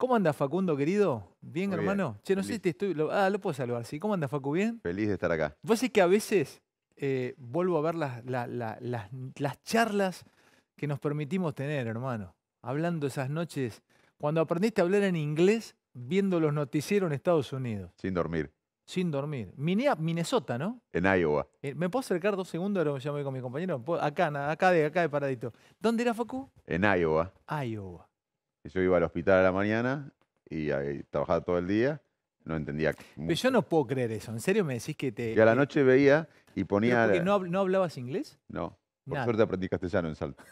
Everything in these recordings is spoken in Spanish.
¿Cómo anda Facundo, querido? ¿Bien, Muy bien, hermano? Che, no sé si feliz, te estoy... lo puedo saludar, ¿sí? ¿Cómo anda, Facu? ¿Bien? feliz de estar acá. Vos sabés que a veces vuelvo a ver las charlas que nos permitimos tener, hermano. Hablando esas noches, cuando aprendiste a hablar en inglés, viendo los noticieros en Estados Unidos, Sin dormir, sin dormir. Minnesota, ¿no? en Iowa, ¿Me puedo acercar 2 segundos? Ahora ya me voy con mi compañero. Acá de paradito. ¿Dónde era, Facu? en Iowa. Iowa. Yo iba al hospital a la mañana y ahí trabajaba todo el día, no entendía Pero yo mucho. no puedo creer eso. ¿En serio me decís Y a la noche veía y pero ponía... porque no hablabas inglés? No, por suerte Nada. aprendí castellano en Salta.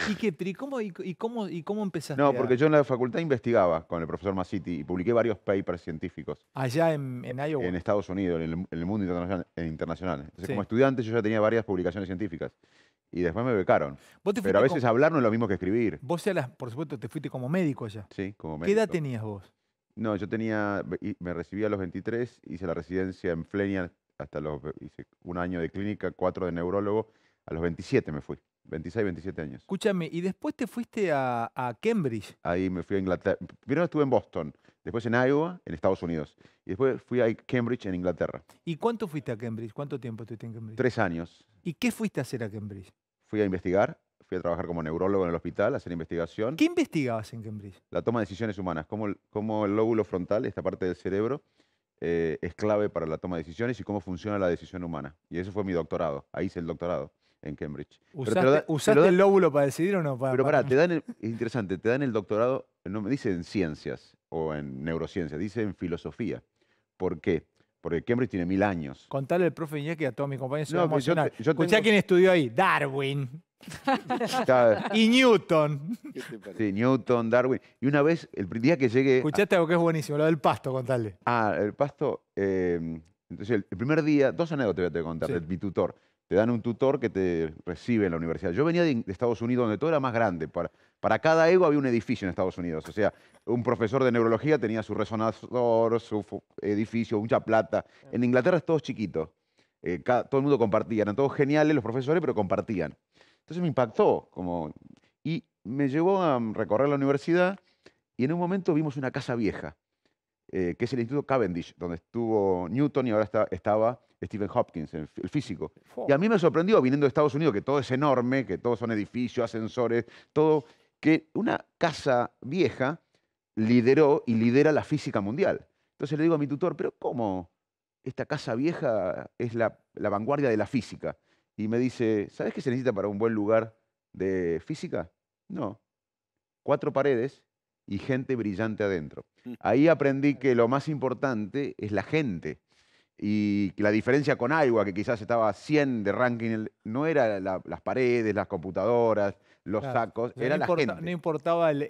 ¿Y qué? Pero ¿y cómo No, empezaste porque yo en la facultad investigaba con el profesor Masiti y publiqué varios papers científicos allá en en Iowa? Estados Unidos, en el mundo internacional. Entonces, como Sí. estudiante yo ya tenía varias publicaciones científicas y después me becaron. Vos te Pero a fuiste veces hablar no es lo mismo que escribir, vos ya por supuesto, te fuiste como médico allá. ¿sí? Como ¿Qué edad médico. tenías vos? No, yo tenía, me recibí a los 23, hice la residencia en Flenia hice un año de clínica, 4 de neurólogo, a los 27 me fui, 26, 27 años. Escúchame, y después te fuiste a Cambridge. Ahí me fui a Inglaterra. Primero estuve en Boston, después en Iowa, en Estados Unidos, y después fui a Cambridge, en Inglaterra. ¿Y cuánto fuiste a Cambridge? ¿Cuánto tiempo estuviste en Cambridge? 3 años. ¿Y qué fuiste a hacer a Cambridge? Fui a investigar, fui a trabajar como neurólogo en el hospital, a hacer investigación, ¿Qué investigabas en Cambridge? la toma de decisiones humanas, cómo el lóbulo frontal, esta parte del cerebro, es clave para la toma de decisiones y cómo funciona la decisión humana. Y eso fue mi doctorado. Ahí hice el doctorado en Cambridge. Pero ¿Usaste el lóbulo para decidir o no? pero pará, es interesante, te dan el doctorado, no me dice en ciencias o en neurociencias, dice en filosofía. ¿Por qué? Porque Cambridge tiene 1000 años. Contarle al profe Iñaki, a todos mis compañeros, se va a No, que emocionar. yo Escuchá tengo... quién estudió ahí. Darwin. Está- Y Newton. sí, Newton, Darwin. Y una vez, el día que llegué Escuchaste algo que es buenísimo, lo del pasto, contale. el pasto, entonces el primer día, 2 anécdotas te voy a contar Sí. de mi tutor. Te dan un tutor que te recibe en la universidad. Yo venía de Estados Unidos, donde todo era más grande. Para cada ego había un edificio en Estados Unidos. O sea, un profesor de neurología tenía su resonador, su edificio, mucha plata. En Inglaterra es todo chiquito. Todo el mundo compartía. Eran todos geniales los profesores, pero compartían. Entonces me impactó. Y me llevó a recorrer la universidad y en un momento vimos una casa vieja, que es el Instituto Cavendish, donde estuvo Newton y ahora estaba Stephen Hopkins, el físico. Fo. Y a mí me sorprendió, viniendo de Estados Unidos, que todo es enorme, que todos son edificios, ascensores, todo, que una casa vieja lideró y lidera la física mundial. Entonces le digo a mi tutor, pero ¿cómo esta casa vieja es la vanguardia de la física? Y me dice, ¿sabes qué se necesita para un buen lugar de física? No, 4 paredes y gente brillante adentro. Ahí aprendí que lo más importante es la gente. Y que la diferencia con Iowa, que quizás estaba a 100 de ranking, no era las paredes, las computadoras, los Claro. sacos, O sea, era la no gente. importaba el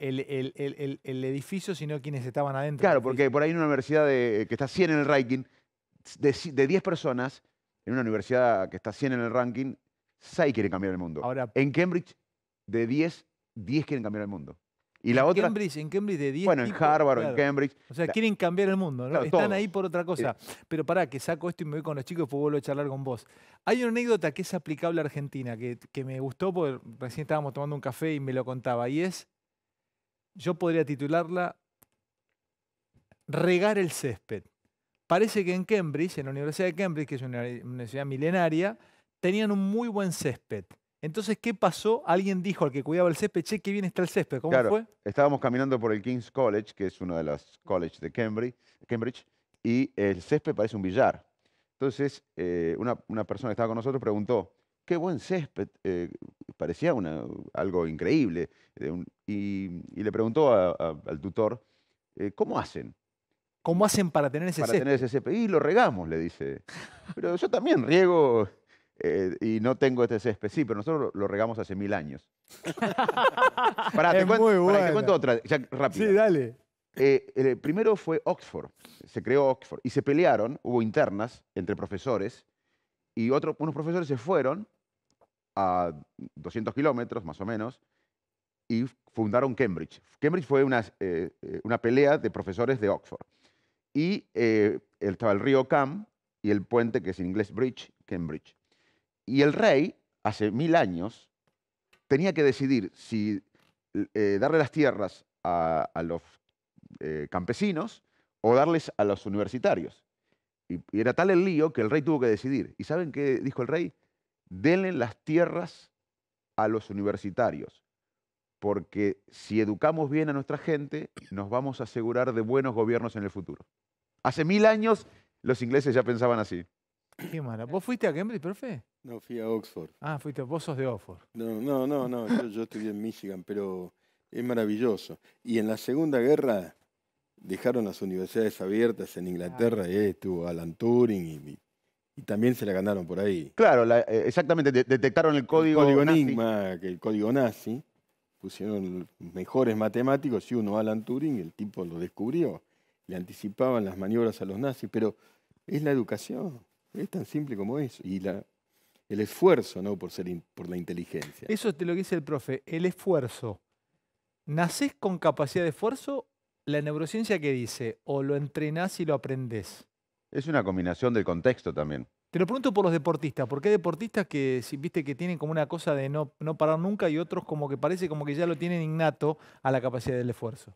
edificio, sino quienes estaban adentro del Claro, porque edificio. por ahí en una universidad que está 100 en el ranking, de 10 personas, en una universidad que está 100 en el ranking, 6 quieren cambiar el mundo. Ahora, En Cambridge, de 10, 10 quieren cambiar el mundo. Y la en otra, Cambridge de 10 bueno, en tipos, Harvard o en claro. Cambridge, O sea, quieren cambiar el mundo, ¿no? claro, Están todos. ahí por otra cosa. Pero pará, que saco esto y me voy con los chicos y después vuelvo a charlar con vos. Hay una anécdota que es aplicable a Argentina, que me gustó porque recién estábamos tomando un café y me lo contaba. Y es, yo podría titularla Regar el césped. Parece que en Cambridge, en la Universidad de Cambridge, que es una universidad milenaria, tenían un muy buen césped. Entonces, ¿qué pasó? Alguien dijo al que cuidaba el césped, che, qué bien está el césped. ¿Cómo Claro, fue? estábamos caminando por el King's College, que es uno de los colleges de Cambridge, y el césped parece un billar. Entonces, una persona que estaba con nosotros preguntó, qué buen césped, parecía algo increíble. Y le preguntó al tutor, ¿cómo hacen ¿Cómo hacen para tener ese para tener césped? ese césped? Y lo regamos, le dice. Pero yo también riego y no tengo este césped. Sí, pero nosotros lo regamos hace 1000 años. Pará, Es muy te bueno. cuento otra, ya rápida. Sí, dale. El primero fue Oxford, se creó Oxford y se pelearon, hubo internas entre profesores y unos profesores se fueron a 200 kilómetros más o menos y fundaron Cambridge. Cambridge fue una pelea de profesores de Oxford. Y estaba el río Cam y el puente, que es en inglés Bridge, Cambridge. Y el rey, hace 1000 años, tenía que decidir si darle las tierras a los campesinos o darles a los universitarios. Y era tal el lío que el rey tuvo que decidir. ¿Y saben qué dijo el rey? Denle las tierras a los universitarios, porque si educamos bien a nuestra gente, nos vamos a asegurar de buenos gobiernos en el futuro. Hace 1000 años los ingleses ya pensaban así. Qué mala. ¿Vos fuiste a Cambridge, profe? No, fui a Oxford. Ah, vos sos de Oxford. No, yo estudié en Michigan, pero es maravilloso. Y en la Segunda Guerra dejaron las universidades abiertas en Inglaterra, y ahí estuvo Alan Turing, y también se la ganaron por ahí. Claro, exactamente, detectaron el código nazi. Enigma, que el código nazi, pusieron mejores matemáticos y uno, Alan Turing, el tipo lo descubrió. Le anticipaban las maniobras a los nazis, pero es la educación, es tan simple como eso. Y el esfuerzo, ¿no? por la inteligencia. Eso es lo que dice el profe, el esfuerzo. ¿Nacés con capacidad de esfuerzo? La neurociencia que dice, o lo entrenás y lo aprendés. Es una combinación del contexto también. Te lo pregunto por los deportistas, porque hay deportistas que, si viste, que tienen como una cosa de no parar nunca y otros como que parece como que ya lo tienen innato a la capacidad del esfuerzo.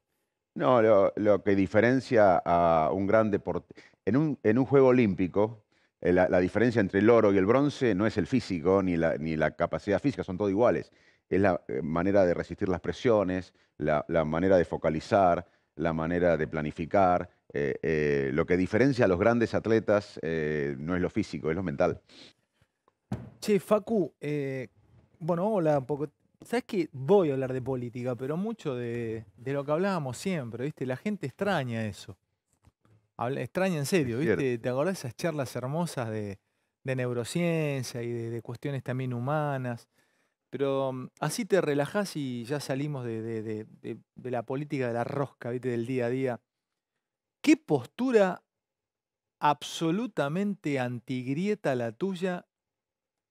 No, lo que diferencia a un gran deporte, en un juego olímpico, la diferencia entre el oro y el bronce no es el físico ni la capacidad física, son todos iguales. Es la manera de resistir las presiones, la manera de focalizar, la manera de planificar. Lo que diferencia a los grandes atletas no es lo físico, es lo mental. Che, Facu, bueno, vamos a hablar un poco. Sabes que voy a hablar de política, pero mucho de lo que hablábamos siempre, ¿viste? La gente extraña eso. Extraña en serio, Es ¿viste? cierto. ¿Te acordás de esas charlas hermosas de neurociencia y de cuestiones también humanas? Pero así te relajás y ya salimos de la política de la rosca, ¿viste? Del día a día. ¿Qué postura absolutamente antigrieta la tuya?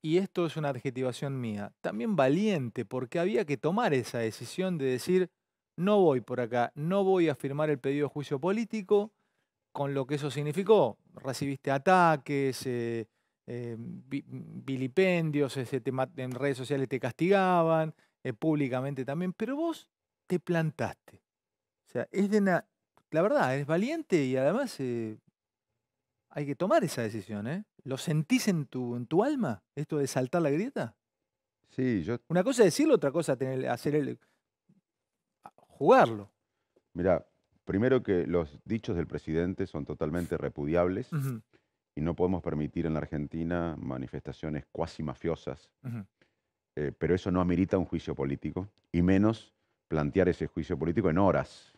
Y esto es una adjetivación mía. También valiente, porque había que tomar esa decisión de decir, no voy por acá, no voy a firmar el pedido de juicio político, con lo que eso significó. Recibiste ataques, vilipendios, en redes sociales te castigaban, públicamente también, pero vos te plantaste. O sea, la verdad, es valiente y además hay que tomar esa decisión, ¿eh? ¿Lo sentís en tu alma, esto de saltar la grieta? Sí, Una cosa es decirlo, otra cosa jugarlo. mira, primero que los dichos del presidente son totalmente repudiables Ujú, y no podemos permitir en la Argentina manifestaciones cuasi mafiosas, ujú. pero eso no amerita un juicio político y menos plantear ese juicio político en horas.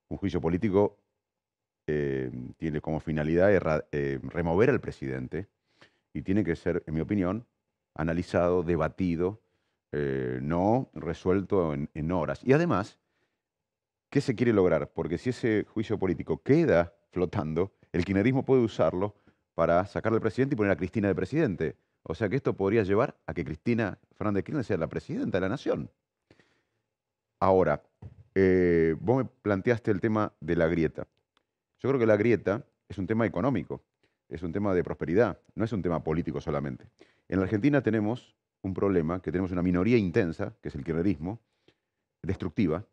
Un juicio político tiene como finalidad remover al presidente y tiene que ser, en mi opinión, analizado, debatido, no resuelto en horas. Y además, ¿qué se quiere lograr? Porque si ese juicio político queda flotando, el kirchnerismo puede usarlo para sacar al presidente y poner a Cristina de presidente. O sea que esto podría llevar a que Cristina Fernández de Kirchner sea la presidenta de la nación. Ahora, vos me planteaste el tema de la grieta. Yo creo que la grieta es un tema económico, es un tema de prosperidad, no es un tema político solamente. En la Argentina tenemos un problema, que tenemos una minoría intensa, que es el kirchnerismo, destructiva.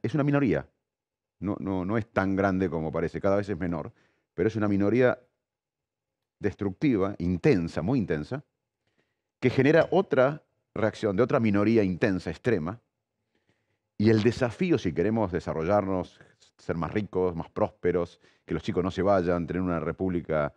Es una minoría, no es tan grande como parece, cada vez es menor, pero es una minoría destructiva, intensa, muy intensa, que genera otra reacción de otra minoría intensa, extrema. Y el desafío, si queremos desarrollarnos, ser más ricos, más prósperos, que los chicos no se vayan, tener una república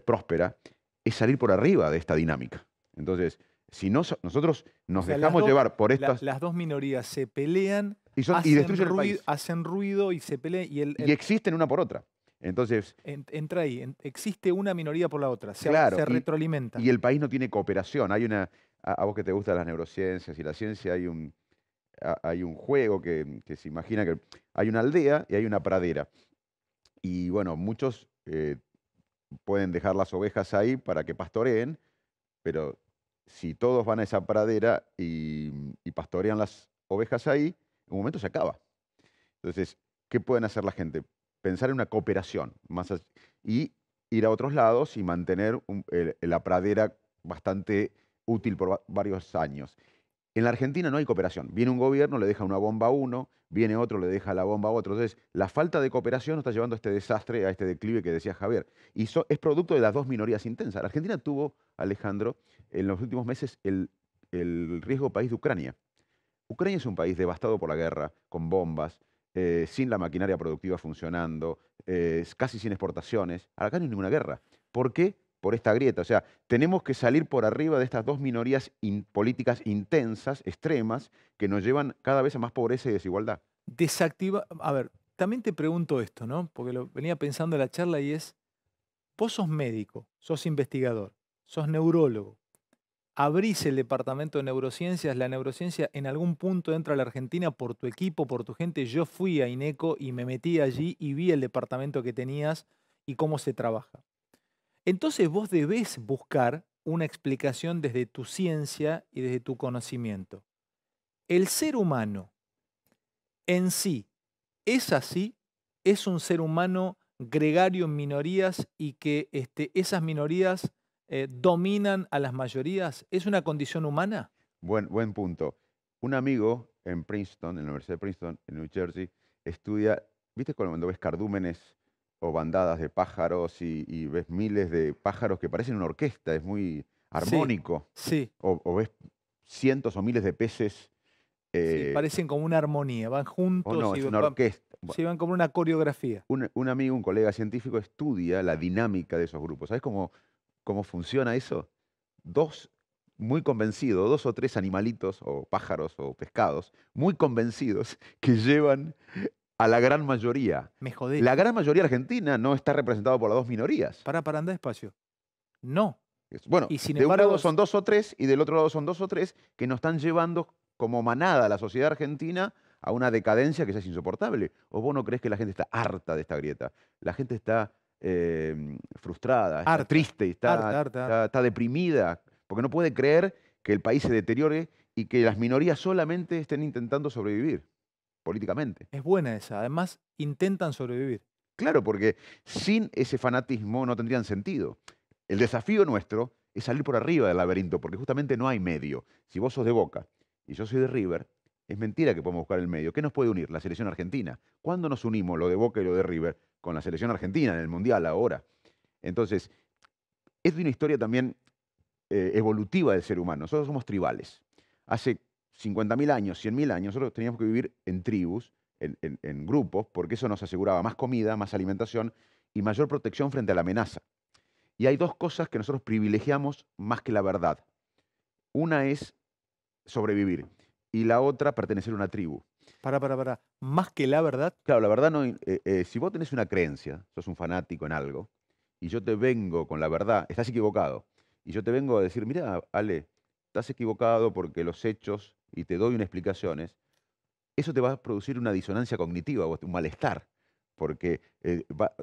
próspera, es salir por arriba de esta dinámica. Entonces, si nosotros nos O sea, dejamos llevar por estas... las dos minorías se pelean, y destruyen el país. hacen ruido y se pelean. Y existen una por otra. Entonces, entra ahí, existe una minoría por la otra, claro, se retroalimenta. y el país no tiene cooperación. Hay a vos que te gustan las neurociencias y la ciencia, hay un juego que se imagina que hay una aldea y hay una pradera. Y bueno, muchos pueden dejar las ovejas ahí para que pastoreen, pero si todos van a esa pradera y pastorean las ovejas ahí, en un momento se acaba. Entonces, ¿qué pueden hacer la gente? Pensar en una cooperación y ir a otros lados y mantener la pradera bastante útil por varios años. En la Argentina no hay cooperación. Viene un gobierno, le deja una bomba a uno, viene otro, le deja la bomba a otro. Entonces, la falta de cooperación nos está llevando a este desastre, a este declive que decía Javier. Y es producto de las dos minorías intensas. La Argentina tuvo, Alejandro, en los últimos meses el riesgo país de Ucrania. Ucrania es un país devastado por la guerra, con bombas, sin la maquinaria productiva funcionando, casi sin exportaciones. Acá no hay ninguna guerra. ¿Por qué? Por esta grieta. O sea, tenemos que salir por arriba de estas dos minorías políticas intensas, extremas, que nos llevan cada vez a más pobreza y desigualdad. A ver, también te pregunto esto, ¿no? Porque lo venía pensando en la charla y es, vos sos médico, sos investigador, sos neurólogo, abrís el departamento de neurociencias, la neurociencia en algún punto entra a la Argentina por tu equipo, por tu gente. Yo fui a INECO y me metí allí y vi el departamento que tenías y cómo se trabaja. Entonces vos debés buscar una explicación desde tu ciencia y desde tu conocimiento. El ser humano en sí es así, es un ser humano gregario en minorías y que esas minorías dominan a las mayorías. ¿Es una condición humana? Buen punto. Un amigo en Princeton, en la Universidad de Princeton, en New Jersey, estudia, ¿viste cuando ves cardúmenes o bandadas de pájaros y ves miles de pájaros que parecen una orquesta? Es muy Sí, armónico. sí, O ves cientos o miles de peces, sí, parecen como una armonía, van o juntos no, y es una orquesta. sí, van como una coreografía. Un amigo, un colega científico, estudia la dinámica de esos grupos. ¿Sabes cómo funciona eso? Muy convencidos, dos o tres animalitos, o pájaros, o pescados, muy convencidos, que llevan a la gran mayoría. Me jodés. La gran mayoría argentina no está representada por las dos minorías. Para andar despacio. No. Bueno, Y sin de un embargo, lado son dos o tres y del otro lado son dos o tres que nos están llevando como manada a la sociedad argentina a una decadencia que ya es insoportable. ¿O vos no crees que la gente está harta de esta grieta? La gente está frustrada, está harta, triste, está deprimida, porque no puede creer que el país se deteriore y que las minorías solamente estén intentando sobrevivir políticamente. es buena esa. Además, intentan sobrevivir. Claro, porque sin ese fanatismo no tendrían sentido. El desafío nuestro es salir por arriba del laberinto, porque justamente no hay medio. Si vos sos de Boca y yo soy de River, es mentira que podemos buscar el medio. ¿Qué nos puede unir? La selección argentina. ¿Cuándo nos unimos lo de Boca y lo de River? Con la selección argentina en el Mundial ahora. Entonces, es de una historia también evolutiva del ser humano. Nosotros somos tribales. Hace 50.000 años, 100.000 años, nosotros teníamos que vivir en tribus, en grupos, porque eso nos aseguraba más comida, más alimentación y mayor protección frente a la amenaza. Y hay dos cosas que nosotros privilegiamos más que la verdad. Una es sobrevivir y la otra pertenecer a una tribu. Para. Más que la verdad. Claro, la verdad no. Si vos tenés una creencia, sos un fanático en algo, y yo te vengo con la verdad, estás equivocado. Y yo te vengo a decir, mira, Ale, estás equivocado porque los hechos, y te doy unas explicaciones, eso te va a producir una disonancia cognitiva, o un malestar, porque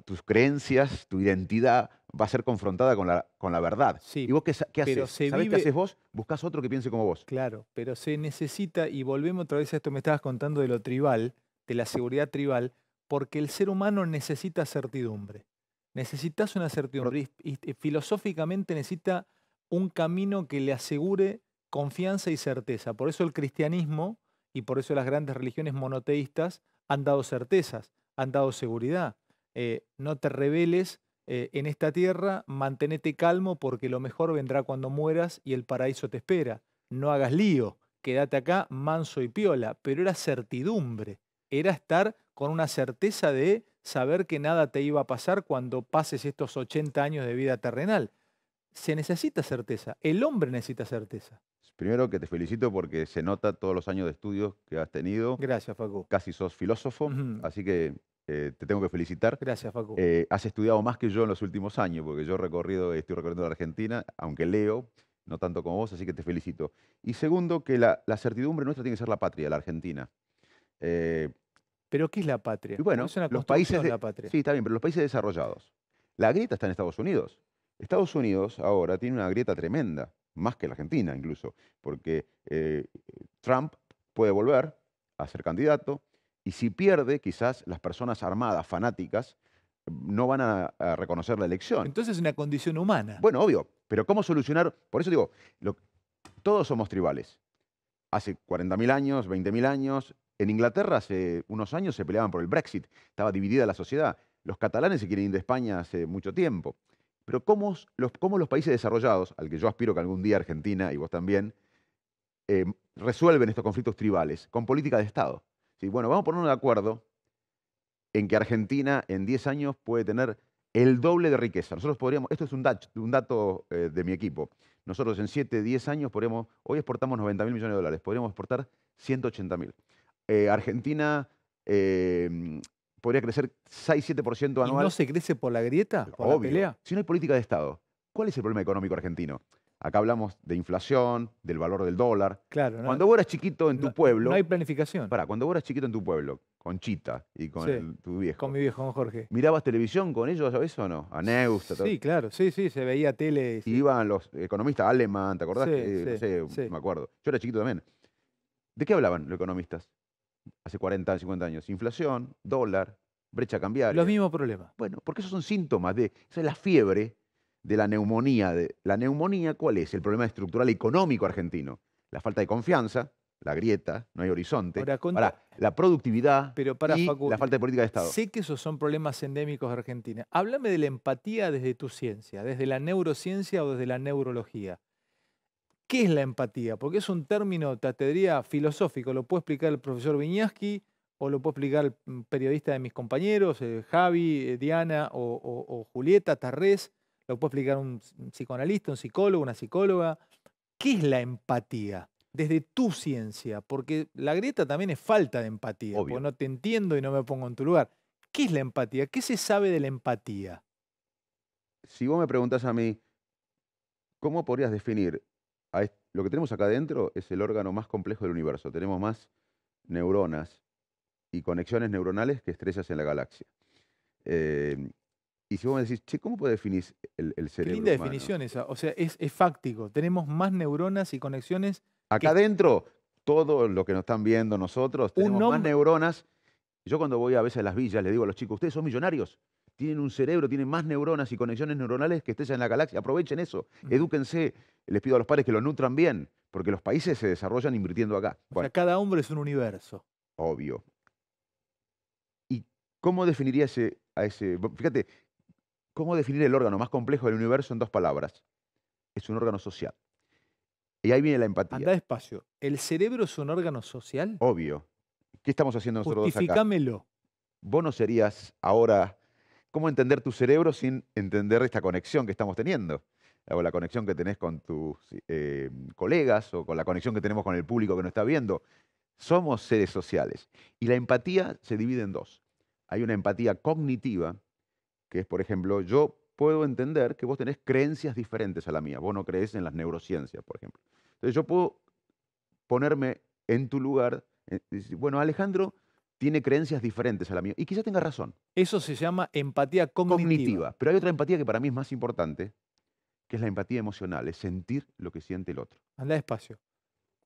tus creencias, tu identidad va a ser confrontada con la verdad. Sí, ¿Y vos qué pero haces? ¿Sabés qué haces vos? Buscás otro que piense como vos. Claro, pero se necesita, y volvemos otra vez a esto que me estabas contando de lo tribal, de la seguridad tribal, porque el ser humano necesita certidumbre. Necesitas una certidumbre y filosóficamente necesita un camino que le asegure confianza y certeza. Por eso el cristianismo y por eso las grandes religiones monoteístas han dado certezas, han dado seguridad. No te rebeles en esta tierra, mantenete calmo porque lo mejor vendrá cuando mueras y el paraíso te espera. No hagas lío, quédate acá manso y piola, pero era certidumbre, era estar con una certeza de saber que nada te iba a pasar cuando pases estos 80 años de vida terrenal. Se necesita certeza, el hombre necesita certeza. Primero que te felicito porque se nota todos los años de estudios que has tenido. Gracias, Facu. Casi sos filósofo, así que te tengo que felicitar. Gracias, Facu. Has estudiado más que yo en los últimos años, porque yo estoy recorriendo la Argentina, aunque leo, no tanto como vos, así que te felicito. Y segundo, que la certidumbre nuestra tiene que ser la patria, la Argentina. ¿Pero qué es la patria? Y bueno, Es una los países la patria. sí, está bien, pero los países desarrollados. La grieta está en Estados Unidos. Estados Unidos ahora tiene una grieta tremenda, más que la Argentina incluso, porque Trump puede volver a ser candidato y si pierde, quizás las personas armadas, fanáticas, no van a reconocer la elección. Entonces es una condición humana. Bueno, obvio, pero ¿cómo solucionar? Por eso digo, todos somos tribales. Hace 40.000 años, 20.000 años, En Inglaterra hace unos años se peleaban por el Brexit, estaba dividida la sociedad. Los catalanes se quieren ir de España hace mucho tiempo. Pero cómo los países desarrollados, al que yo aspiro que algún día Argentina y vos también, resuelven estos conflictos tribales con política de Estado? Sí, bueno, vamos a ponernos de acuerdo en que Argentina en 10 años puede tener el doble de riqueza. Nosotros podríamos, esto es un dato de mi equipo, nosotros en 7, 10 años podríamos, hoy exportamos 90.000 millones de dólares, podríamos exportar 180.000. Argentina podría crecer 6-7% ¿Y no anual. se crece por la grieta, por la Obvio. pelea? Si no hay política de Estado, ¿cuál es el problema económico argentino? Acá hablamos de inflación, del valor del dólar. Claro, Cuando vos eras chiquito en tu pueblo, no hay planificación. cuando vos eras chiquito en tu pueblo, con Chita y con Sí, tu viejo, con mi viejo, con Jorge. ¿mirabas televisión con ellos a veces o no? A Neusta, todo. Sí, claro, sí, se veía tele. Y Sí, iban los economistas Alemán, ¿te acordás? sí, No sé, sí. me acuerdo. Yo era chiquito también. ¿De qué hablaban los economistas hace 40, 50 años? Inflación, dólar, brecha Los cambiaria. mismos problemas. Bueno, porque esos son síntomas esa es la fiebre de la neumonía. La neumonía, ¿cuál es? El problema estructural económico argentino. La falta de confianza, la grieta, no hay horizonte. Ahora, La productividad pero para y Facu, la falta de política de Estado. sé que esos son problemas endémicos de Argentina. Háblame de la empatía desde tu ciencia, desde la neurociencia o desde la neurología. ¿Qué es la empatía? Porque es un término, te diría, filosófico. Lo puede explicar el profesor Viñaski o lo puede explicar el periodista de mis compañeros, Javi, Diana o Julieta Tarrés. Lo puede explicar un psicoanalista, un psicólogo, una psicóloga. ¿Qué es la empatía? Desde tu ciencia, porque la grieta también es falta de empatía, Obvio. porque no te entiendo y no me pongo en tu lugar. ¿Qué es la empatía? ¿Qué se sabe de la empatía? Si vos me preguntás a mí, ¿cómo podrías definir lo que tenemos acá adentro? Es el órgano más complejo del universo. Tenemos más neuronas y conexiones neuronales que estrellas en la galaxia. Y si vos me decís, che, ¿cómo puedes definir el Qué cerebro linda humano? definición esa. O sea, es fáctico. Tenemos más neuronas y conexiones Acá adentro, todo lo que nos están viendo nosotros, un tenemos más nombre. neuronas. Yo cuando voy a veces a las villas, les digo a los chicos, ustedes son millonarios, tienen un cerebro, tienen más neuronas y conexiones neuronales que estrellas en la galaxia. Aprovechen eso, edúquense. Les pido a los padres que lo nutran bien, porque los países se desarrollan invirtiendo acá. O sea, Bueno, cada hombre es un universo. obvio. ¿Y cómo definiría fíjate, cómo definir el órgano más complejo del universo en 2 palabras? Es un órgano social. Y ahí viene la empatía. Anda despacio. ¿El cerebro es un órgano social? Obvio. ¿Qué estamos haciendo nosotros dos acá? Justificámelo. Vos no serías ahora, ¿cómo entender tu cerebro sin entender esta conexión que estamos teniendo? O la conexión que tenés con tus colegas o con la conexión que tenemos con el público que nos está viendo. Somos seres sociales. Y la empatía se divide en 2. Hay una empatía cognitiva, que es, por ejemplo, yo puedo entender que vos tenés creencias diferentes a la mía. Vos no crees en las neurociencias, por ejemplo. Entonces yo puedo ponerme en tu lugar, decir, bueno, Alejandro tiene creencias diferentes a la mía y quizás tenga razón. Eso se llama empatía cognitiva. Pero hay otra empatía que para mí es más importante, que es la empatía emocional, es sentir lo que siente el otro. Anda despacio.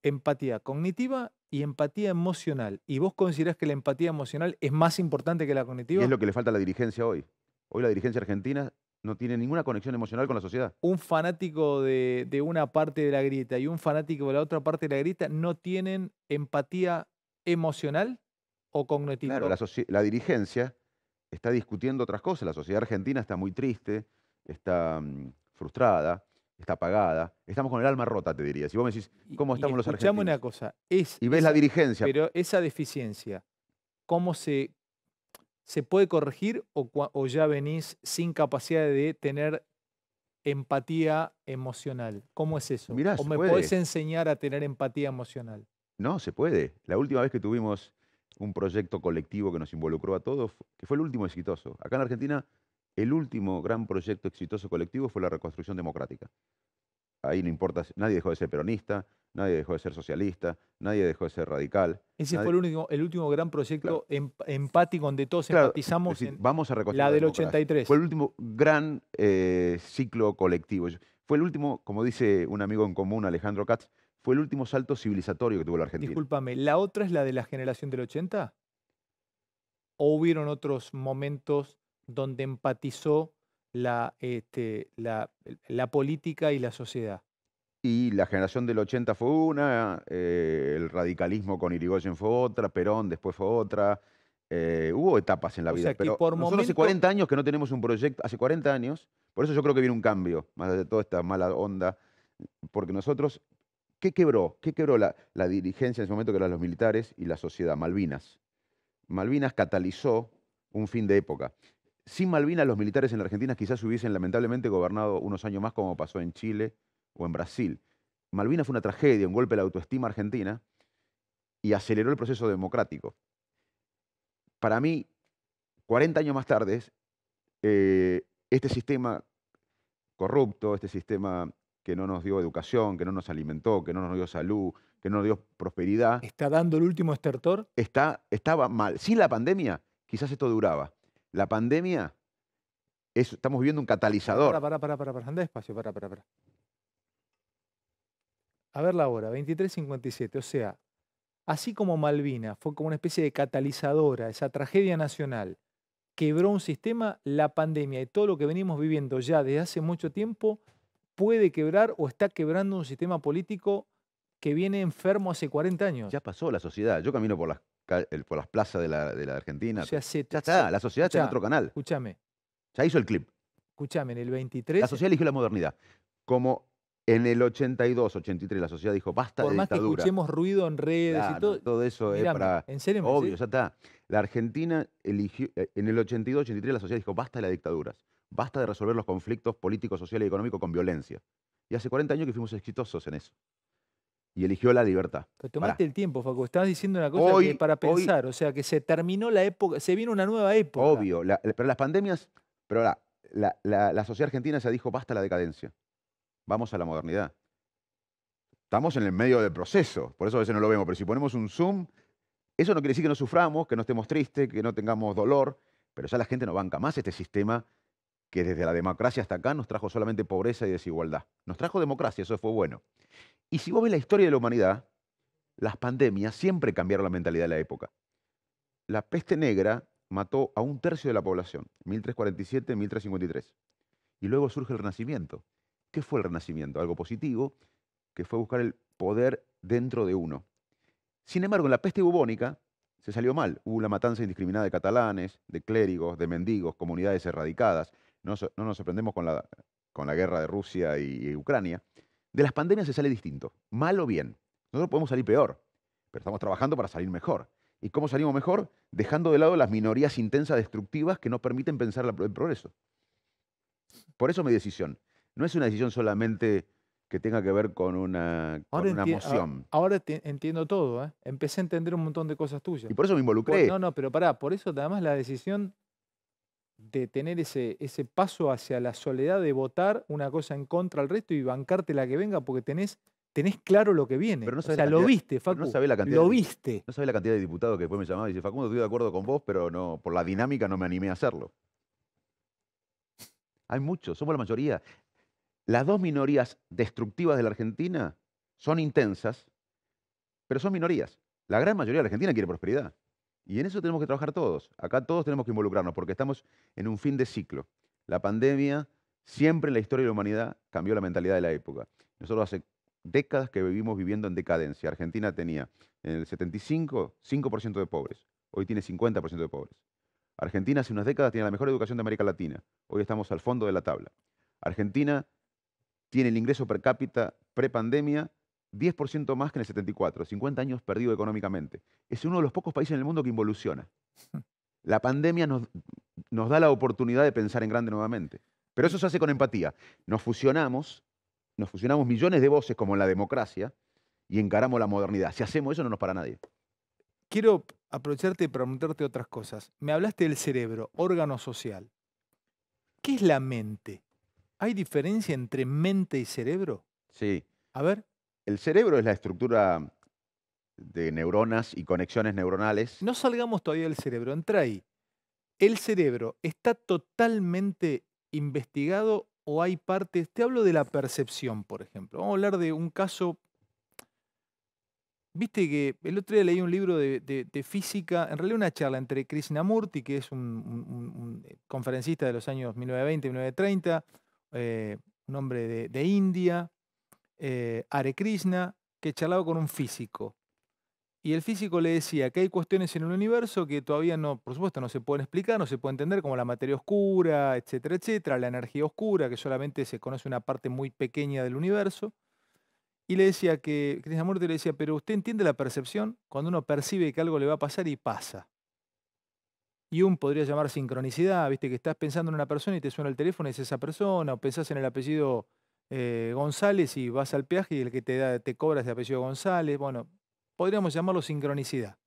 Empatía cognitiva y empatía emocional. ¿Y vos considerás que la empatía emocional es más importante que la Y cognitiva? es lo que le falta a la dirigencia hoy. Hoy la dirigencia argentina no tiene ninguna conexión emocional con la sociedad. Un fanático de una parte de la grieta y un fanático de la otra parte de la grieta no tienen empatía emocional o cognitiva. Claro, la dirigencia está discutiendo otras cosas. La sociedad argentina está muy triste, está frustrada, está apagada. Estamos con el alma rota, te diría. Si vos me decís, ¿cómo estamos los Escuchame argentinos? una cosa. Y ves la dirigencia. Pero esa deficiencia, ¿cómo se puede corregir o ya venís sin capacidad de tener empatía emocional? ¿Cómo es eso? Mirá, ¿O se me puede. podés enseñar a tener empatía emocional? No, se puede. La última vez que tuvimos un proyecto colectivo que nos involucró a todos, que fue el último exitoso. Acá en Argentina, el último gran proyecto exitoso colectivo fue la reconstrucción democrática. Ahí no importa, nadie dejó de ser peronista, nadie dejó de ser socialista, nadie dejó de ser radical. Ese fue el último gran proyecto empático donde todos Claro, empatizamos es decir, en vamos a reconstruir la la del democracia. 83. Fue el último gran ciclo colectivo. Fue el último, como dice un amigo en común, Alejandro Katz, fue el último salto civilizatorio que tuvo la Argentina. Discúlpame, ¿la otra es la de la generación del 80? ¿O hubieron otros momentos donde empatizó la política y la sociedad? Y la generación del 80 fue una, el radicalismo con Irigoyen fue otra, Perón después fue otra. Hubo etapas en la O vida, sea que pero por nosotros hace momento, 40 años que no tenemos un proyecto, hace 40 años, por eso yo creo que viene un cambio, más allá de toda esta mala onda, porque nosotros, ¿qué quebró? ¿Qué quebró la dirigencia en ese momento, que eran los militares y la sociedad? Malvinas. Malvinas catalizó un fin de época. Sin Malvinas, los militares en la Argentina quizás hubiesen lamentablemente gobernado unos años más, como pasó en Chile o en Brasil. Malvinas fue una tragedia, un golpe a la autoestima argentina y aceleró el proceso democrático. Para mí, 40 años más tarde, este sistema corrupto, este sistema que no nos dio educación, que no nos alimentó, que no nos dio salud, que no nos dio prosperidad, ¿está dando el último estertor? estaba mal. Sin la pandemia, quizás esto duraba. La pandemia, estamos viviendo un catalizador. Para, anda despacio, para. A ver la hora, 23:57. O sea, así como Malvinas fue como una especie de catalizadora, esa tragedia nacional, quebró un sistema, la pandemia y todo lo que venimos viviendo ya desde hace mucho tiempo puede quebrar o está quebrando un sistema político que viene enfermo hace 40 años. Ya pasó la sociedad. Yo camino por las plazas de la O Argentina. sea, Ya está, la sociedad está en otro canal. escúchame, Ya hizo el clip. en el La 23, sociedad eligió la modernidad. Como en el 82, 83, la sociedad dijo, basta por de más que dictadura. escuchemos ruido en redes y Claro, todo, todo eso es mírame, para... ¿en serio me Obvio, decís? ya está. La Argentina eligió, en el 82, 83, la sociedad dijo, basta de las dictaduras. Basta de resolver los conflictos políticos, sociales y económicos con violencia. Y hace 40 años que fuimos exitosos en eso. Y eligió la libertad. Pero Pará. tomate el tiempo, Facu, estabas diciendo una cosa que Hoy, para hoy, pensar, o sea, que se terminó la época, se viene una nueva época. obvio, pero las pandemias, pero la sociedad argentina se dijo, basta la decadencia. Vamos a la modernidad. Estamos en el medio del proceso, por eso a veces no lo vemos, pero si ponemos un zoom, eso no quiere decir que no suframos, que no estemos tristes, que no tengamos dolor, pero ya la gente no banca más este sistema que desde la democracia hasta acá nos trajo solamente pobreza y desigualdad. Nos trajo democracia, eso fue bueno. Y si vos ves la historia de la humanidad, las pandemias siempre cambiaron la mentalidad de la época. La peste negra mató a 1/3 de la población, 1347, 1353. Y luego surge el Renacimiento. ¿Qué fue el Renacimiento? Algo positivo, que fue buscar el poder dentro de uno. Sin embargo, en la peste bubónica se salió mal. Hubo una matanza indiscriminada de catalanes, de clérigos, de mendigos, comunidades erradicadas. No nos sorprendemos con la guerra de Rusia y Ucrania. De las pandemias se sale distinto, mal o bien. Nosotros podemos salir peor, pero estamos trabajando para salir mejor. ¿Y cómo salimos mejor? Dejando de lado las minorías intensas destructivas que no permiten pensar el progreso. Por eso mi decisión. No es una decisión solamente que tenga que ver con una emoción. Ahora entiendo todo, ¿eh? Empecé a entender un montón de cosas tuyas. Y por eso me involucré. No, pero pará, por eso además la decisión de tener ese paso hacia la soledad, de votar una cosa en contra al resto y bancarte la que venga, porque tenés claro lo que viene. Pero no O sabés sea, la lo cantidad- viste, pero Facu. no sabés la cantidad Lo de- viste. No sabés la cantidad de diputados que después me llamaban y dicen, Facundo, estoy de acuerdo con vos, pero no, por la dinámica no me animé a hacerlo. Hay muchos, somos la mayoría. Las dos minorías destructivas de la Argentina son intensas, pero son minorías. La gran mayoría de la Argentina quiere prosperidad. Y en eso tenemos que trabajar todos. Acá todos tenemos que involucrarnos porque estamos en un fin de ciclo. La pandemia siempre en la historia de la humanidad cambió la mentalidad de la época. Nosotros hace décadas que vivimos viviendo en decadencia. Argentina tenía en el 75, 5% de pobres. Hoy tiene 50% de pobres. Argentina hace unas décadas tenía la mejor educación de América Latina. Hoy estamos al fondo de la tabla. Argentina tiene el ingreso per cápita pre-pandemia 10% más que en el 74, 50 años perdido económicamente. Es uno de los pocos países en el mundo que involuciona. La pandemia nos da la oportunidad de pensar en grande nuevamente. Pero eso se hace con empatía. Nos fusionamos millones de voces como en la democracia y encaramos la modernidad. Si hacemos eso no nos para nadie. Quiero aprovecharte y preguntarte otras cosas. Me hablaste del cerebro, órgano social. ¿Qué es la mente? ¿Hay diferencia entre mente y cerebro? Sí. A ver. El cerebro es la estructura de neuronas y conexiones neuronales. No salgamos todavía del cerebro, entra ahí. ¿El cerebro está totalmente investigado o hay partes? Te hablo de la percepción, por ejemplo. Vamos a hablar de un caso. Viste que el otro día leí un libro de física, en realidad una charla entre Krishnamurti, que es un conferencista de los años 1920, 1930, un hombre de India, Hare Krishna, que charlaba con un físico. Y el físico le decía que hay cuestiones en el universo que todavía no, por supuesto, no se pueden explicar, no se puede entender, como la materia oscura, etcétera, etcétera, la energía oscura, que solamente se conoce una parte muy pequeña del universo. Y le decía que, Krishnamurti le decía, pero ¿usted entiende la percepción? Cuando uno percibe que algo le va a pasar y pasa. Y un podría llamar sincronicidad, viste, que estás pensando en una persona y te suena el teléfono y es esa persona, o pensás en el apellido González y vas al peaje y el que te cobra es de apellido González. Bueno, podríamos llamarlo sincronicidad.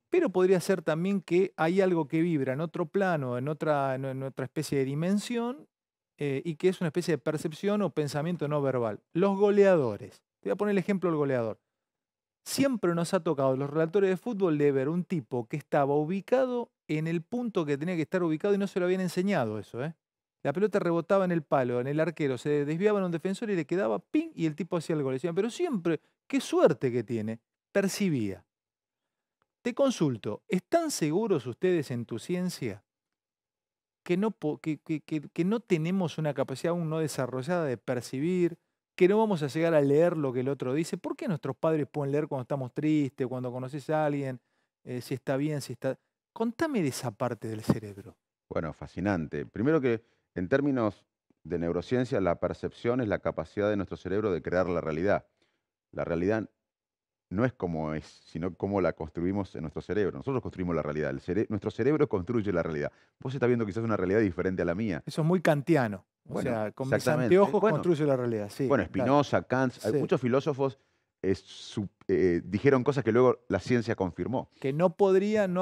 Pero podría ser también que hay algo que vibra en otro plano, en otra especie de dimensión, y que es una especie de percepción o pensamiento no verbal. Los goleadores. Te voy a poner el ejemplo del goleador. Siempre nos ha tocado los relatores de fútbol de ver un tipo que estaba ubicado en el punto que tenía que estar ubicado y no se lo habían enseñado eso, ¿eh? La pelota rebotaba en el palo, en el arquero, se desviaba en un defensor y le quedaba ping y el tipo hacía el gol. Decían, pero siempre, qué suerte que tiene. Percibía. Te consulto, ¿están seguros ustedes en tu ciencia que que no tenemos una capacidad aún no desarrollada de percibir, que no vamos a llegar a leer lo que el otro dice? ¿Por qué nuestros padres pueden leer cuando estamos tristes, cuando conoces a alguien, si está bien, si está... Contame de esa parte del cerebro. Bueno, fascinante. Primero que en términos de neurociencia, la percepción es la capacidad de nuestro cerebro de crear la realidad. La realidad no es como es, sino cómo la construimos en nuestro cerebro. Nosotros construimos la realidad. Nuestro cerebro construye la realidad. Vos estás viendo quizás una realidad diferente a la mía. Eso es muy kantiano. O Bueno, sea, con mis exactamente. anteojos Bueno, construyo la realidad. Sí, bueno, claro. Spinoza, Kant, Sí. muchos filósofos dijeron cosas que luego la ciencia confirmó. Que no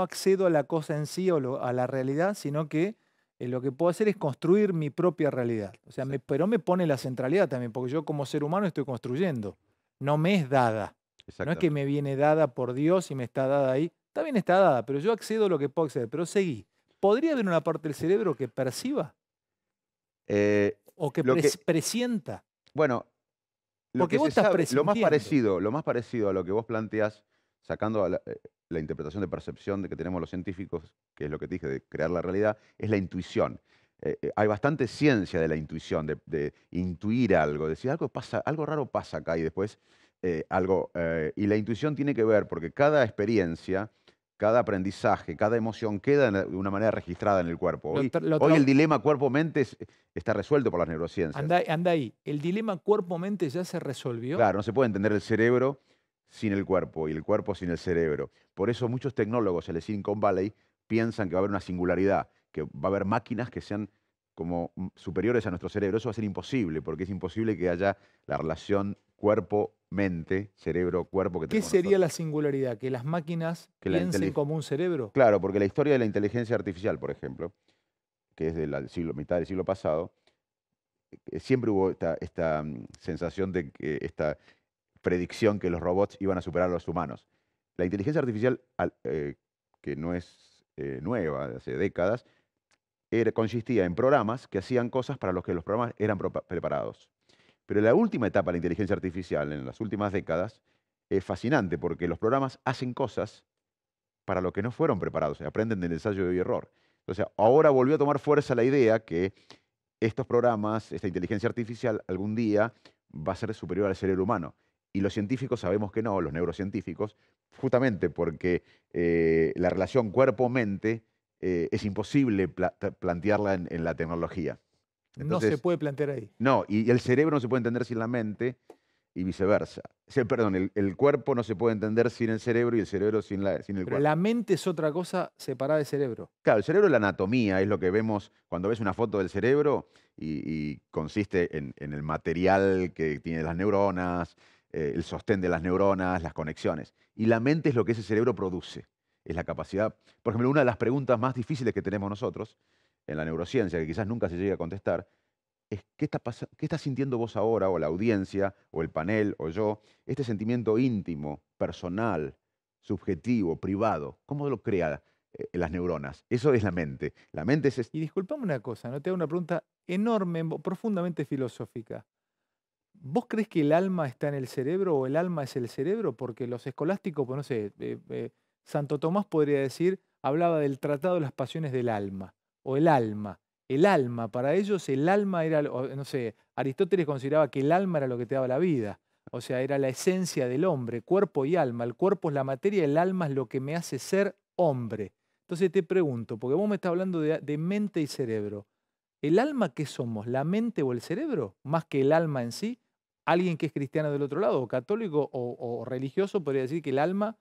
accedo a la cosa en sí o a la realidad, sino que lo que puedo hacer es construir mi propia realidad. O sea, pero me pone la centralidad también, porque yo como ser humano estoy construyendo. No me es dada. No es que me viene dada por Dios y me está dada ahí. Está bien, está dada, pero yo accedo a lo que puedo acceder. Pero seguí. ¿Podría haber una parte del cerebro que perciba o que Lo que, presienta? bueno, lo Porque que vos se estás sabe, presintiendo. lo más parecido a lo que vos planteás, sacando a la interpretación de percepción de que tenemos los científicos, que es lo que te dije, de crear la realidad, es la intuición. Hay bastante ciencia de la intuición, de intuir algo, decir algo pasa, algo raro pasa acá y después y la intuición tiene que ver porque cada experiencia, cada aprendizaje, cada emoción queda de una manera registrada en el cuerpo. Hoy el dilema cuerpo-mente está resuelto por las neurociencias. Anda ahí. ¿El dilema cuerpo-mente ya se resolvió? Claro, no se puede entender el cerebro sin el cuerpo y el cuerpo sin el cerebro. Por eso muchos tecnólogos en el Silicon Valley piensan que va a haber una singularidad, que va a haber máquinas que sean como superiores a nuestro cerebro. Eso va a ser imposible, porque es imposible que haya la relación cuerpo-mente, cerebro-cuerpo que ¿Qué tenemos sería nosotros. la singularidad? ¿Que las máquinas piensen como un cerebro? Claro, porque la historia de la inteligencia artificial, por ejemplo, que es de la mitad del siglo pasado, siempre hubo esta sensación de que esta predicción que los robots iban a superar a los humanos. La inteligencia artificial, que no es nueva, de hace décadas, consistía en programas que hacían cosas para los que los programas eran preparados. Pero la última etapa de la inteligencia artificial, en las últimas décadas, es fascinante porque los programas hacen cosas para lo que no fueron preparados, aprenden del ensayo y error. Entonces, ahora volvió a tomar fuerza la idea que estos programas, esta inteligencia artificial, algún día va a ser superior al cerebro humano. Y los científicos sabemos que no, los neurocientíficos, justamente porque la relación cuerpo-mente es imposible plantearla en la tecnología. Entonces, no se puede plantear ahí. no, y el cerebro no se puede entender sin la mente y viceversa. Perdón, el cuerpo no se puede entender sin el cerebro y el cerebro sin el Pero cuerpo. la mente es otra cosa separada del cerebro. Claro, el cerebro es la anatomía, es lo que vemos cuando ves una foto del cerebro y consiste en el material que tiene las neuronas, el sostén de las neuronas, las conexiones. Y la mente es lo que ese cerebro produce. Es la capacidad, por ejemplo, una de las preguntas más difíciles que tenemos nosotros en la neurociencia, que quizás nunca se llegue a contestar, es qué está sintiendo vos ahora, o la audiencia, o el panel, o yo, este sentimiento íntimo, personal, subjetivo, privado, ¿cómo lo crea las neuronas? Eso es la mente. La mente es... Y disculpame una cosa, ¿no? Te hago una pregunta enorme, profundamente filosófica. ¿Vos crees que el alma está en el cerebro o el alma es el cerebro? Porque los escolásticos, pues no sé, Santo Tomás podría decir, hablaba del tratado de las pasiones del alma, o el alma. el alma. Para ellos el alma era, no sé, Aristóteles consideraba que el alma era lo que te daba la vida. O sea, era la esencia del hombre, cuerpo y alma. El cuerpo es la materia, el alma es lo que me hace ser hombre. Entonces te pregunto, porque vos me estás hablando de mente y cerebro. ¿El alma qué somos? ¿La mente o el cerebro? Más que el alma en sí. Alguien que es cristiano del otro lado, o católico o religioso, podría decir que el alma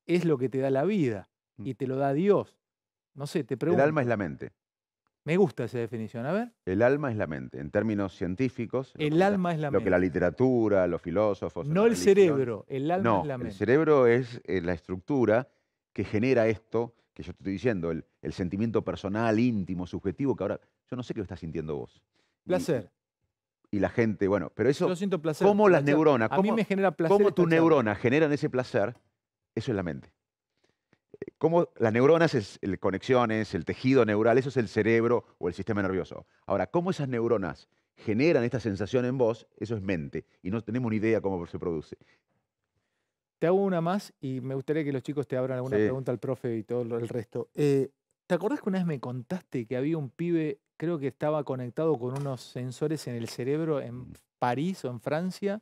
es lo que te da la vida y te lo da Dios. No sé, te El alma es pregunto. la mente. Me gusta esa definición. A ver. El alma es la mente. En términos científicos, El alma es la lo que la mente. literatura, los filósofos, No la el religión. cerebro, el alma es No, la el mente. cerebro es la estructura que genera esto que yo te estoy diciendo, el sentimiento personal, íntimo, subjetivo, que ahora yo no sé qué lo estás sintiendo vos. Placer. Y la gente, bueno, pero eso, Yo siento placer. cómo las Placer. neuronas, A mí me genera placer cómo esta tus charla. neuronas generan ese placer, eso es la mente. Cómo las neuronas es conexiones, el tejido neural, eso es el cerebro o el sistema nervioso. Ahora, cómo esas neuronas generan esta sensación en vos, eso es mente. Y no tenemos ni idea cómo se produce. Te hago una más y me gustaría que los chicos te abran alguna Sí. pregunta al profe y todo el resto. ¿Te acordás que una vez me contaste que había un pibe, creo que estaba conectado con unos sensores en el cerebro en París o en Francia,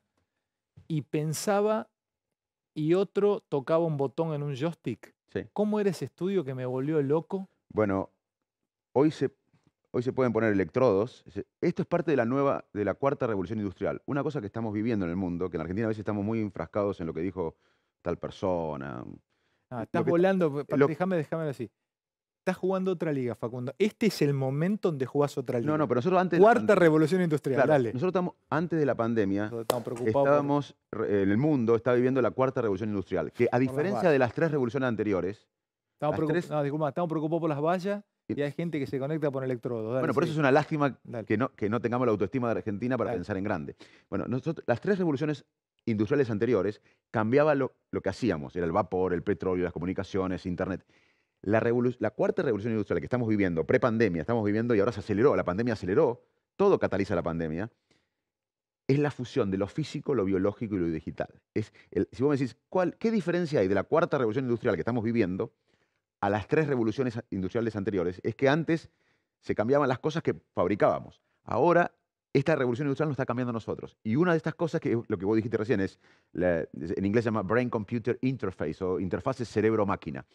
y pensaba y otro tocaba un botón en un joystick? Sí. ¿Cómo era ese estudio que me volvió loco? Bueno, hoy se pueden poner electrodos. Esto es parte de la cuarta revolución industrial. Una cosa que estamos viviendo en el mundo, que en Argentina a veces estamos muy enfrascados en lo que dijo tal persona. Estás que volando, lo- déjame así. Estás jugando otra liga, Facundo. Este es el momento donde jugás otra liga. No, pero nosotros antes de la Cuarta pandemia, revolución industrial, claro, dale. nosotros estamos antes de la pandemia, Nosotros estamos preocupados en el mundo está viviendo la cuarta revolución industrial, que a diferencia de las tres revoluciones anteriores, estamos preocupados por las vallas Y- y hay gente que se conecta por electrodos. Dale, bueno, por eso sí. es una lástima Dale. que no tengamos la autoestima de Argentina para Dale. pensar en grande. Bueno, las tres revoluciones industriales anteriores cambiaban lo que hacíamos, era el vapor, el petróleo, las comunicaciones, Internet. La cuarta revolución industrial que estamos viviendo, prepandemia, estamos viviendo y ahora se aceleró, la pandemia aceleró, todo cataliza la pandemia, es la fusión de lo físico, lo biológico y lo digital. Si vos me decís, ¿qué diferencia hay de la cuarta revolución industrial que estamos viviendo a las tres revoluciones industriales anteriores? Es que antes se cambiaban las cosas que fabricábamos. Ahora, esta revolución industrial nos está cambiando a nosotros. Y una de estas cosas, que es lo que vos dijiste recién, en inglés se llama Brain-Computer Interface o interfase cerebro-máquina.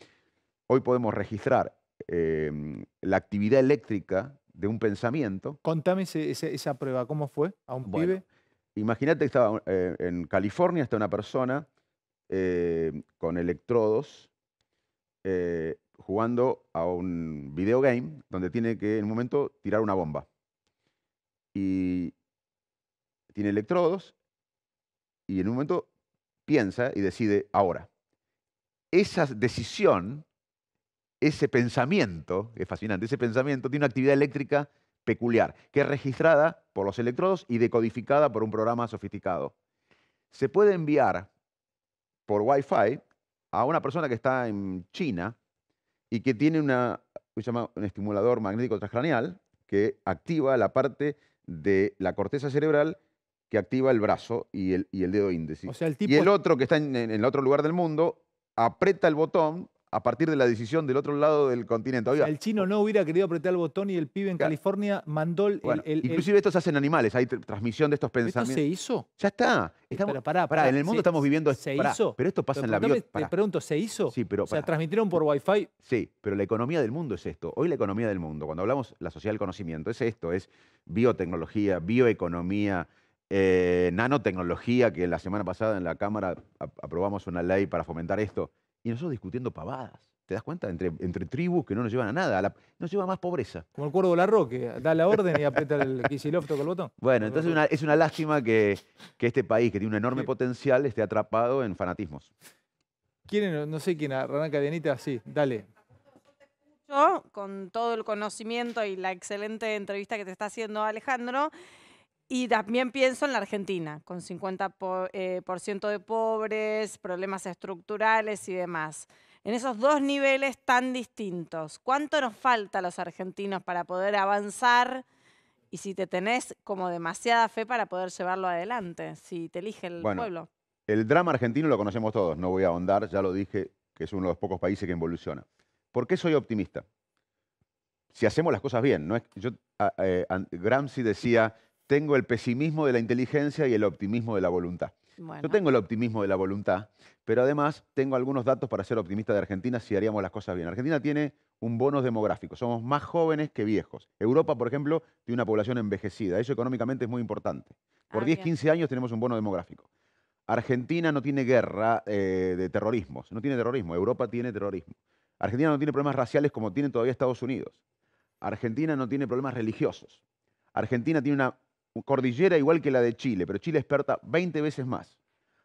Hoy podemos registrar la actividad eléctrica de un pensamiento. Contame esa prueba, ¿cómo fue? ¿A un Bueno, pibe? imagínate que estaba en California, está una persona con electrodos jugando a un videogame donde tiene que en un momento tirar una bomba. Y tiene electrodos y en un momento piensa y decide ahora. Esa decisión, ese pensamiento, es fascinante, ese pensamiento tiene una actividad eléctrica peculiar, que es registrada por los electrodos y decodificada por un programa sofisticado. Se puede enviar por Wi-Fi a una persona que está en China y que tiene se llama un estimulador magnético transcraneal que activa la parte de la corteza cerebral que activa el brazo y el dedo índice. O sea, el tipo Y el otro que está en el otro lugar del mundo aprieta el botón a partir de la decisión del otro lado del continente. O sea, Oiga, el chino no hubiera querido apretar el botón y el pibe en Claro. California mandó bueno, inclusive esto se hace en animales, hay transmisión de estos ¿Esto pensamientos. se hizo? Ya está. Pero pará, en el mundo estamos viviendo... ¿Se pará, hizo? pero esto pasa Pero en la preguntame, bio... te pregunto, ¿se hizo? Sí, pero O sea, pará. transmitieron por Wi-Fi. Sí, pero la economía del mundo es esto. Hoy la economía del mundo, cuando hablamos de la sociedad del conocimiento, es esto, es biotecnología, bioeconomía, nanotecnología, que la semana pasada en la Cámara aprobamos una ley para fomentar esto, y nosotros discutiendo pavadas. ¿Te das cuenta? Entre tribus que no nos llevan a nada, nos lleva más pobreza. Como el cuervo Larro, que da la orden y aprieta el Kicillof, toca el botón. Bueno, entonces es una lástima que este país, que tiene un enorme Sí. potencial, esté atrapado en fanatismos. ¿Quieren? No sé quién arranca, Dianita. Sí, dale. Yo, con todo el conocimiento y la excelente entrevista que te está haciendo Alejandro, y también pienso en la Argentina, con 50% de pobres, problemas estructurales y demás. En esos dos niveles tan distintos, ¿cuánto nos falta a los argentinos para poder avanzar? Y si te tenés como demasiada fe para poder llevarlo adelante, si te elige el pueblo. El drama argentino lo conocemos todos, no voy a ahondar, ya lo dije, que es uno de los pocos países que involuciona. ¿Por qué soy optimista? si hacemos las cosas bien. No es, Gramsci decía, tengo el pesimismo de la inteligencia y el optimismo de la voluntad. Yo Bueno, tengo el optimismo de la voluntad, pero además tengo algunos datos para ser optimista de Argentina si haríamos las cosas bien. Argentina tiene un bonus demográfico, somos más jóvenes que viejos. Europa, por ejemplo, tiene una población envejecida, eso económicamente es muy importante. Por 10, bien. 15 años tenemos un bono demográfico. Argentina no tiene guerra de terrorismos, no tiene terrorismo, Europa tiene terrorismo. Argentina no tiene problemas raciales como tiene todavía Estados Unidos. Argentina no tiene problemas religiosos. Argentina tiene una cordillera igual que la de Chile, pero Chile experta 20 veces más.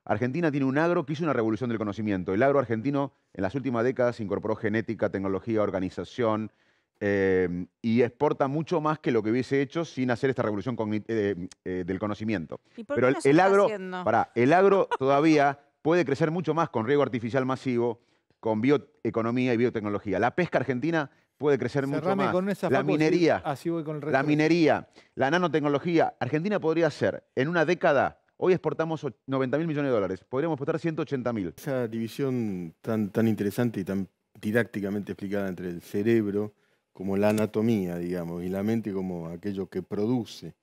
Argentina tiene un agro que hizo una revolución del conocimiento. El agro argentino en las últimas décadas incorporó genética, tecnología, organización y exporta mucho más que lo que hubiese hecho sin hacer esta revolución del conocimiento. ¿Y por Pero qué no se el está agro, haciendo? el agro todavía puede crecer mucho más con riego artificial masivo, con bioeconomía y biotecnología. La pesca argentina puede crecer mucho Cerrame más. con esa, La Facu, minería, así voy con el resto. la minería, la nanotecnología. Argentina podría ser, en una década, hoy exportamos 90.000 millones de dólares, podríamos exportar 180.000. Esa división tan interesante y tan didácticamente explicada entre el cerebro como la anatomía, digamos, y la mente como aquello que produce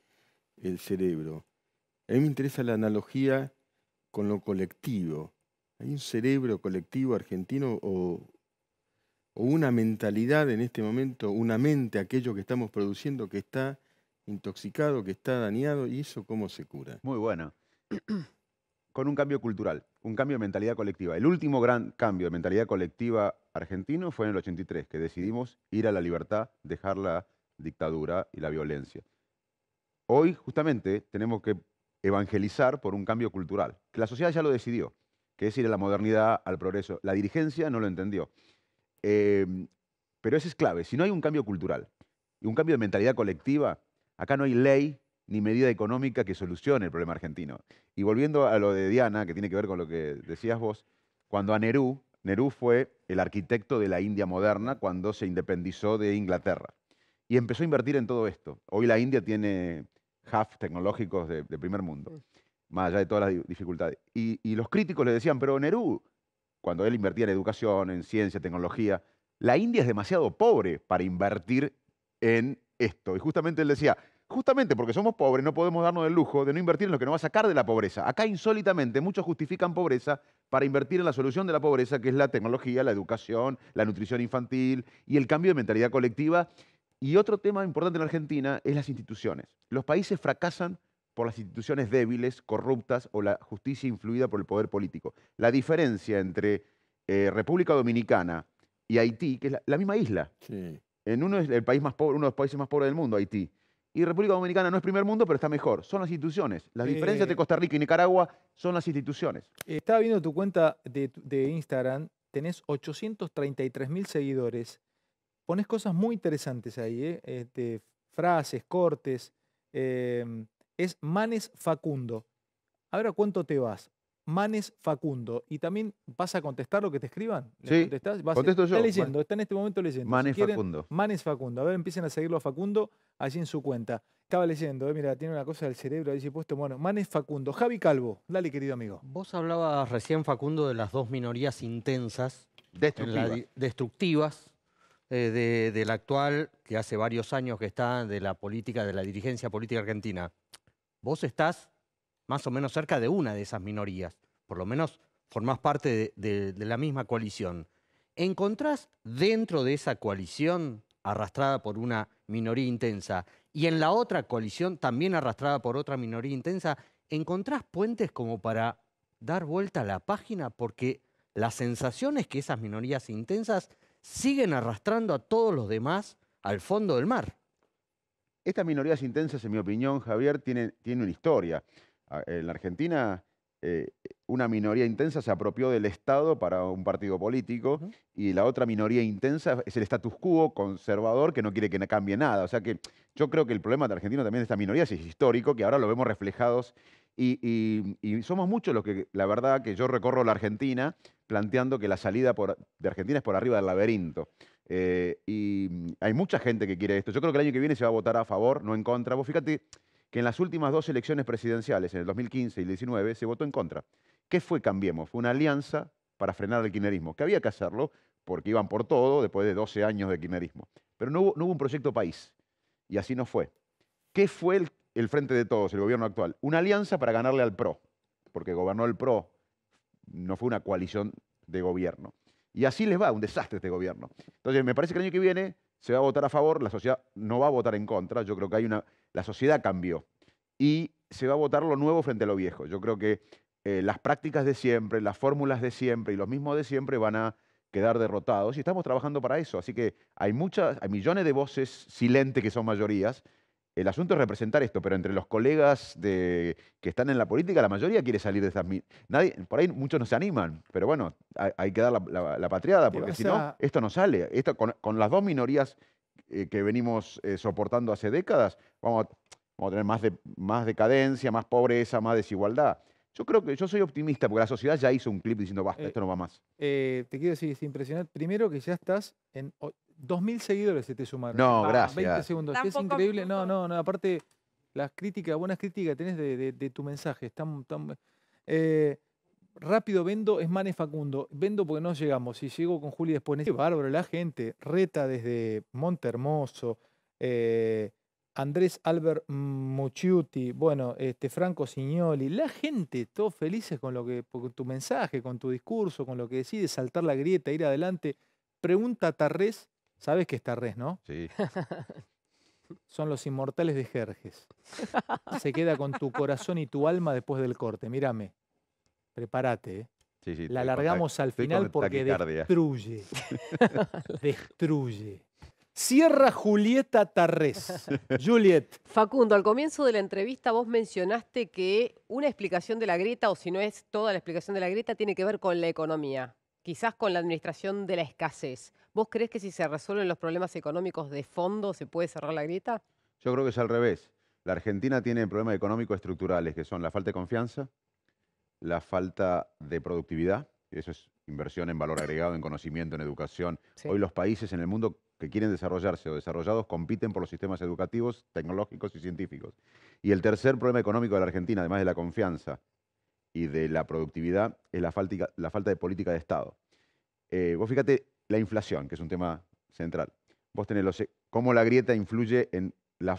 el cerebro. A mí me interesa la analogía con lo colectivo. ¿Hay un cerebro colectivo argentino o una mentalidad en este momento, una mente, aquello que estamos produciendo que está intoxicado, que está dañado? ¿Y eso cómo se cura? Muy buena. Con un cambio cultural, un cambio de mentalidad colectiva. El último gran cambio de mentalidad colectiva argentino fue en el 83, que decidimos ir a la libertad, dejar la dictadura y la violencia. Hoy, justamente, tenemos que evangelizar por un cambio cultural, que la sociedad ya lo decidió, que es ir a la modernidad, al progreso. La dirigencia no lo entendió. Pero eso es clave. Si no hay un cambio cultural y un cambio de mentalidad colectiva, acá no hay ley ni medida económica que solucione el problema argentino. Y volviendo a lo de Diana, que tiene que ver con lo que decías vos, cuando a Nerú fue el arquitecto de la India moderna cuando se independizó de Inglaterra. Y empezó a invertir en todo esto. Hoy la India tiene hubs tecnológicos de primer mundo, más allá de todas las dificultades. Y los críticos le decían, pero Nerú, cuando él invertía en educación, en ciencia, tecnología, la India es demasiado pobre para invertir en esto. Y justamente él decía, justamente porque somos pobres no podemos darnos el lujo de no invertir en lo que nos va a sacar de la pobreza. Acá insólitamente muchos justifican pobreza para invertir en la solución de la pobreza, que es la tecnología, la educación, la nutrición infantil y el cambio de mentalidad colectiva. Y otro tema importante en Argentina es las instituciones. Los países fracasan por las instituciones débiles, corruptas o la justicia influida por el poder político. La diferencia entre República Dominicana y Haití, que es la misma isla. Sí. En uno es el país más pobre, uno de los países más pobres del mundo, Haití. Y República Dominicana no es primer mundo, pero está mejor. Son las instituciones. Las diferencias entre Costa Rica y Nicaragua son las instituciones. Estaba viendo tu cuenta de Instagram, tenés 833.000 seguidores. Pones cosas muy interesantes ahí, frases, cortes. Es Manes Facundo. Ahora, ¿cuánto te vas? Manes Facundo. Y también vas a contestar lo que te escriban. Sí, contestás? contesto yo. Está leyendo, está en este momento leyendo. Manes Si quieren, Facundo. Manes Facundo. A ver, empiecen a seguirlo a Facundo allí en su cuenta. Estaba leyendo, mira, tiene una cosa del cerebro ahí puesto. Bueno, Manes Facundo. Javi Calvo. Dale, querido amigo. Vos hablabas recién, Facundo, de las dos minorías intensas, destructivas del actual, que hace varios años que está, de la política, de la dirigencia política argentina. Vos estás más o menos cerca de una de esas minorías, por lo menos formás parte de la misma coalición. ¿Encontrás dentro de esa coalición, arrastrada por una minoría intensa, y en la otra coalición, también arrastrada por otra minoría intensa, encontrás puentes como para dar vuelta a la página? Porque la sensación es que esas minorías intensas siguen arrastrando a todos los demás al fondo del mar. Estas minorías intensas, en mi opinión, Javier, tienen una historia. En la Argentina, una minoría intensa se apropió del Estado para un partido político y la otra minoría intensa es el status quo conservador que no quiere que cambie nada. O sea que yo creo que el problema de Argentina también de estas minorías es histórico, que ahora lo vemos reflejados y somos muchos los que, la verdad, que yo recorro la Argentina planteando que la salida de Argentina es por arriba del laberinto. Y hay mucha gente que quiere esto. Yo creo que el año que viene se va a votar a favor, no en contra. Vos fíjate que en las últimas dos elecciones presidenciales, en el 2015 y el 2019, se votó en contra. ¿Qué fue Cambiemos? Fue una alianza para frenar el kirchnerismo, que había que hacerlo porque iban por todo después de 12 años de kirchnerismo. pero no hubo un proyecto país. Y así no fue. ¿Qué fue el Frente de Todos, el gobierno actual? Una alianza para ganarle al PRO, porque gobernó el PRO, no fue una coalición de gobierno. Y así les va, un desastre este gobierno. Entonces, me parece que el año que viene se va a votar a favor, la sociedad no va a votar en contra. Yo creo que la sociedad cambió. Y se va a votar lo nuevo frente a lo viejo. Yo creo que las prácticas de siempre, las fórmulas de siempre y los mismos de siempre van a quedar derrotados y estamos trabajando para eso. Así que hay millones de voces silentes que son mayorías. El asunto es representar esto, pero entre los colegas que están en la política, la mayoría quiere salir de estas... Por ahí muchos no se animan, pero bueno, hay que dar la patriada, porque si no, esto no sale. Esto, con las dos minorías que venimos soportando hace décadas, vamos a tener más decadencia, más pobreza, más desigualdad. Yo creo que yo soy optimista, porque la sociedad ya hizo un clip diciendo, basta, esto no va más. Te quiero decir, es impresionante. Primero que ya estás en 2.000 seguidores se te sumaron. No, gracias. 20 segundos. Es Tampoco increíble. justo. No, aparte, las críticas, buenas críticas tenés de tu mensaje. Rápido vendo, es Mane Facundo. Vendo porque no llegamos. Si llego con Juli después. Qué bárbaro, la gente. Reta desde Monte Hermoso. Andrés Albert Mucciuti, bueno, Franco Signoli, la gente, todos felices con tu mensaje, con tu discurso, con lo que decides, saltar la grieta, ir adelante. Pregunta Tarrés, ¿sabes qué es Tarrés, no? Sí. Son los inmortales de Jerjes. Se queda con tu corazón y tu alma después del corte. Mírame, prepárate, ¿eh? Sí, La largamos al final porque destruye. Destruye. Cierra Julieta Tarrés. Juliet. Facundo, al comienzo de la entrevista vos mencionaste que una explicación de la grieta, o si no es toda la explicación de la grieta, tiene que ver con la economía, quizás con la administración de la escasez. ¿Vos creés que si se resuelven los problemas económicos de fondo se puede cerrar la grieta? Yo creo que es al revés. La Argentina tiene problemas económicos estructurales, que son la falta de confianza, la falta de productividad, y eso es inversión en valor agregado, en conocimiento, en educación. Sí. Hoy los países en el mundo que quieren desarrollarse o desarrollados compiten por los sistemas educativos, tecnológicos y científicos. Y el tercer problema económico de la Argentina, además de la confianza y de la productividad, es la falta de política de Estado. Vos fíjate la inflación, que es un tema central. Vos tenés cómo la grieta influye en la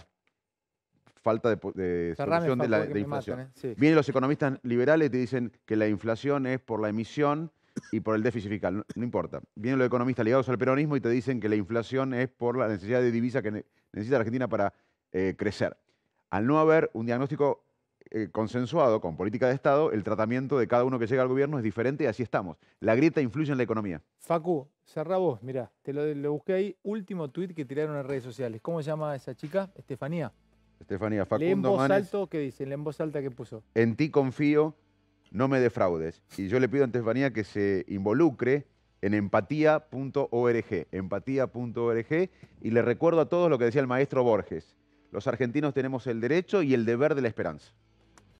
falta de solución de inflación. Sí. Vienen los economistas liberales y te dicen que la inflación es por la emisión y por el déficit fiscal. No importa. Vienen los economistas ligados al peronismo y te dicen que la inflación es por la necesidad de divisa que necesita la Argentina para crecer. Al no haber un diagnóstico consensuado con política de Estado, el tratamiento de cada uno que llega al gobierno es diferente y así estamos. La grieta influye en la economía. Facu, cerrá vos, mirá, lo busqué ahí, último tuit que tiraron en redes sociales. ¿Cómo se llama esa chica? Estefanía. Estefanía, Facundo Lee en voz Manes, alto, ¿qué dice? Lee en voz alta, ¿qué puso? en ti confío, no me defraudes. Y yo le pido a Estefanía que se involucre en empatía.org, empatía.org, y le recuerdo a todos lo que decía el maestro Borges. Los argentinos tenemos el derecho y el deber de la esperanza.